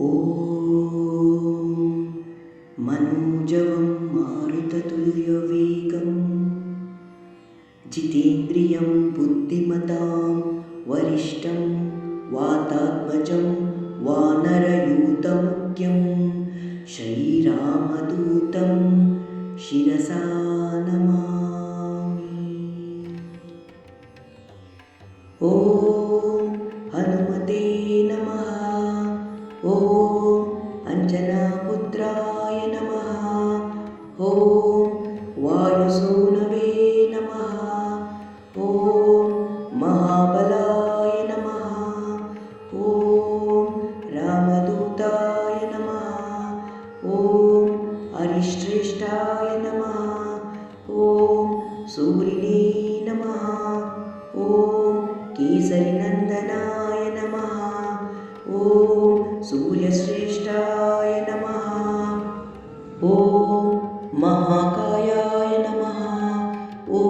ॐ मनोजवं मारुततुल्यवेगं जितेन्द्रियं बुद्धिमतां वरिष्ठं वातात्मजं वानरयूथमुख्यं श्रीरामदूतं शिरसा नमामि। ॐ हनुमते नमः। ॐ अञ्जनापुत्राय नमः। ॐ वायुसूनवे नमः। ॐ महाबलाय नमः। ॐ रामदूताय नमः। ॐ हरिश्रेष्ठाय नमः। ॐ सूरिणे नमः। ॐ केसरीनन्दनाय नमः। ॐ सूर्यश्रेष्ठाय नमः। ॐ महाकायाय नमः। ॐ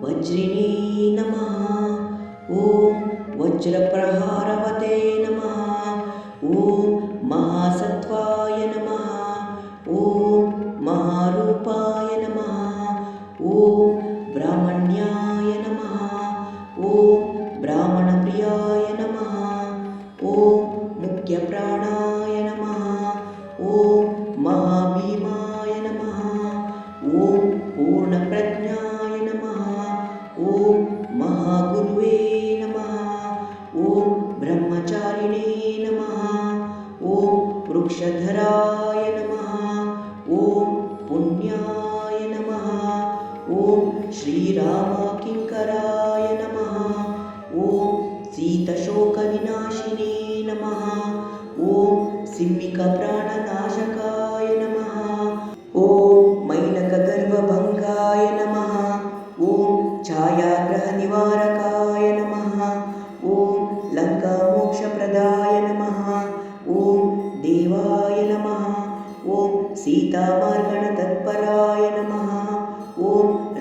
वज्रिणे नमः। ॐ वज्रप्रहारवते नमः। ॐ महासत्त्वाय नमः। ॐ महारूपाय नमः। ॐ ब्राह्मण्याय नमः। ॐ ब्राह्मणप्रियाय नमः। ॐ मुख्यप्राणाय नमः। ॐ महाभीमाय नमः। ॐ पूर्णप्रज्ञाय नमः। ॐ महागुरुवे नमः। ॐ ब्रह्मचारिणे नमः। ॐ वृक्षधराय नमः। ॐ पुण्याय नमः। ॐ श्रीरामकिङ्कराय नमः। ॐ सीतशोकविनाशिने नमः। ॐ सिंहिकप्राणनाशकाय नमः। ॐ मैनकगर्वभङ्गाय नमः। ॐ छायाग्रहनिवारकाय नमः। ॐ लङ्कामोक्षप्रदाय नमः। ॐ देवाय नमः। ॐ सीतामार्गणतत्पराय नमः। ॐ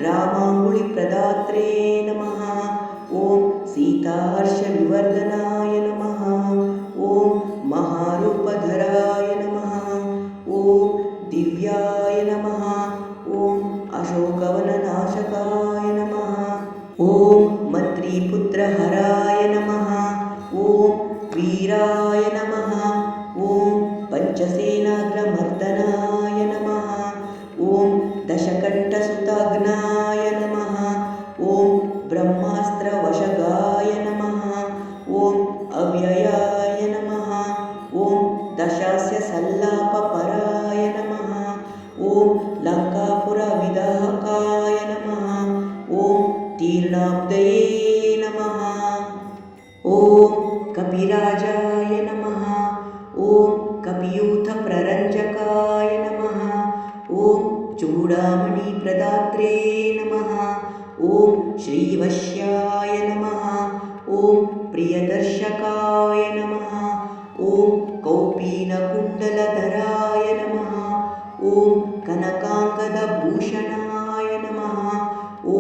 रामाङ्गुलिप्रदात्रे नमः। ॐ सीताहर्षविवर्धनाय नमः। ॐ महारूपधराय नमः। ॐ दिव्याय नमः। ॐ अशोकवननाशकाय नमः। ॐ मन्त्रीपुत्रहराय नमः। ॐ वीराय नमः। ॐ पञ्चसेनाग्रमर्दनाय नमः। ॐ दशकण्ठसुताग्नाय नमः। ॐ ब्रह्मास्त्रवशगाय नमः। ॐ अव्ययाय नमः। ॐ दशास्य सल्लापपराय नमः। ॐ लङ्कापुरविदाहकाय नमः। ॐ तीर्णाब्दये नमः। ॐ कपिराजाय नमः। ॐ कपियूथप्ररञ्जकाय नमः। ॐ चूडामणिप्रदात्रे नमः। ॐ श्रीवश्याय नमः। ॐ प्रियदर्शकाय नमः। ॐ कौपीनकुण्डलधराय नमः। ॐ कनकाङ्गदभूषणाय नमः। ॐ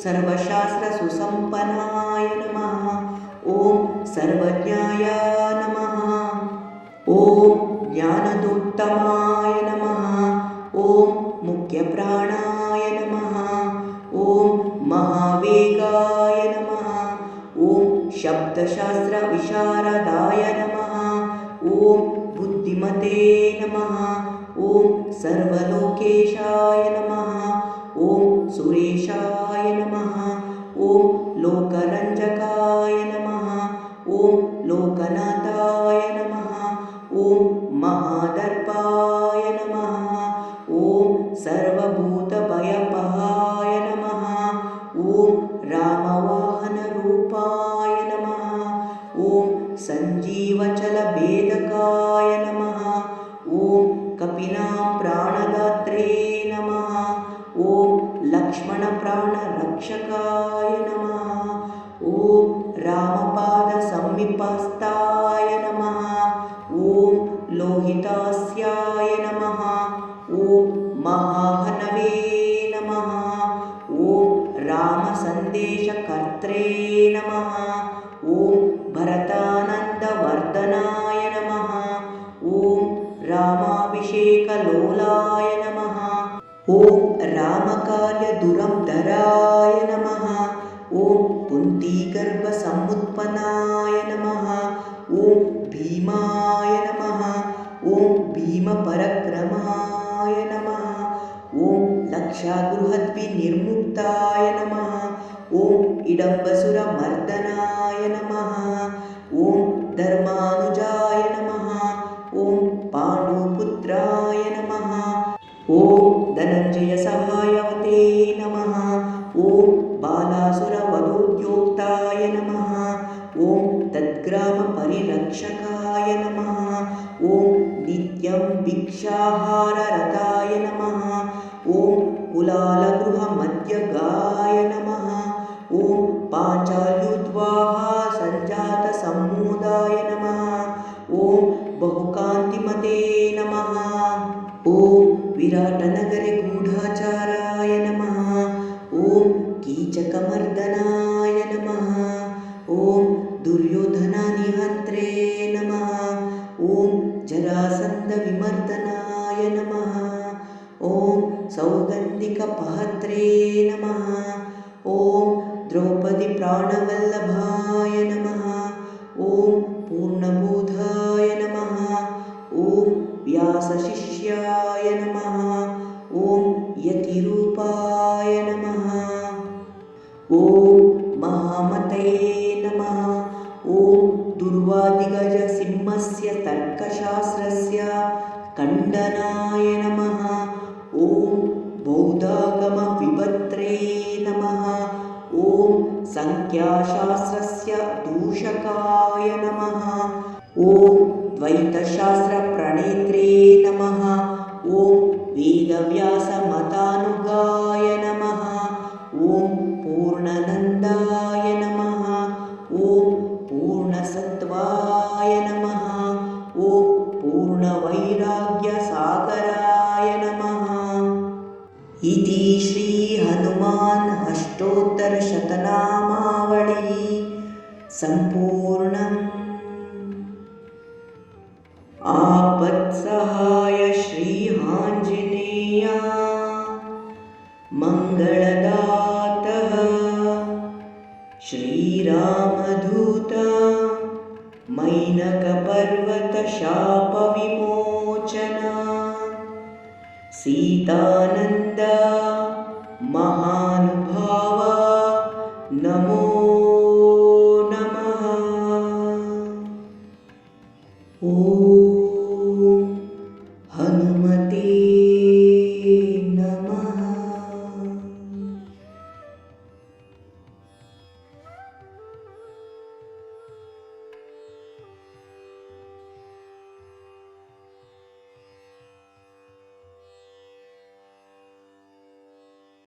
सर्वशास्त्रसुसम्पन्नाय नमः। ॐ सर्वज्ञाय नमः। ॐ ज्ञानदोत्तमाय नमः। ॐ मुख्यप्राणाय नमः। ॐ महावेगाय नमः। ॐ शब्दशास्त्रविशारदाय नमः। ॐ बुद्धिमते नमः। ॐ सर्वलोकेशाय नमः। ॐ सुरेशाय नमः। ॐ लोकरञ्जकाय नमः। ॐ लोकनाथाय नमः। ॐ महादर्पाय नमः। ॐ सर्वभूतभयपहाय नमः। ॐ रामवाहनरूपाय नमः। ॐ सञ्जीवचलभेदकाय नमः। ॐ कपिनां प्राणदात्रे नमः। ॐ लक्ष्मणप्राणरक्षकाय नमः। ॐ रामपादसमीपस्थाय नमः। ॐ लोहितास्याय नमः। ॐ महाहनवे नमः। ॐ रामसन्देशकर्त्रे नमः। ॐ भरतानन्दवर्धनाय नमः। भीमवनाय नमः ॐ भीमाय नमः ॐ भीमपरक्रमाय नमः ॐ लक्षागृहद्विनिर्मुक्ताय नमः ॐ इडम्बसुरमर्दनाय नमः ॐ धर्मानुजाय नमः ॐ पाण्डुपुत्राय नमः ॐ धनञ्जयसहायवते नमः ॐ बालासुरवधोद्योक्ताय नमः ॐ तद्ग्रामपरिरक्षकाय नमः ॐ नित्यं भिक्षाहाररताय नमः ॐ कुलालगृहमध्यगाय नमः ॐ पाञ्चाल्युद्वाहा सञ्जातसम्मोदाय नमः ॐ बहुकान्तिमते नमः ॐ विराटनगरे गूढाचाराय नमः ॐ कीचकमर्दनाय नमः ॐ दुर्योधननिहन्त्रे नमः ॐ जरासन्धविमर्दनाय नमः ॐ सौगन्धिकपहत्रे नमः ॐ द्रौपदीप्राणवल्लभाय नमः ॐ पूर्णबोधाय नमः ॐ व्यासशिष्याय नमः ॐ यतिरूपाय नमः ॐ महामते नमः ॐ दुर्वादिगजसिंहस्य तर्कशास्त्रस्य खण्डनाय नमः ॐ बौद्धागमविभत्रे नमः ॐ संख्याशास्त्रस्य दूषकाय नमः ॐ द्वैतशास्त्रप्रणेत्रे नमः ॐ वेदव्यासमतानुगाय नमः ॐ पूर्णनन्दाय नमः ॐ पूर्णसत्त्वाय नमः ॐ पूर्णवैराग्यसागराय नमः इति श्री हनुमान् अष्टोत्तरशतनामावली सम्पूर्णम् आपत्सहाय श्री आञ्जनेय मङ्गलदातः श्रीरामदूत मैनकपर्वतशापविमोचन सीतानन्द महानुभाव नमो नमः। ॐ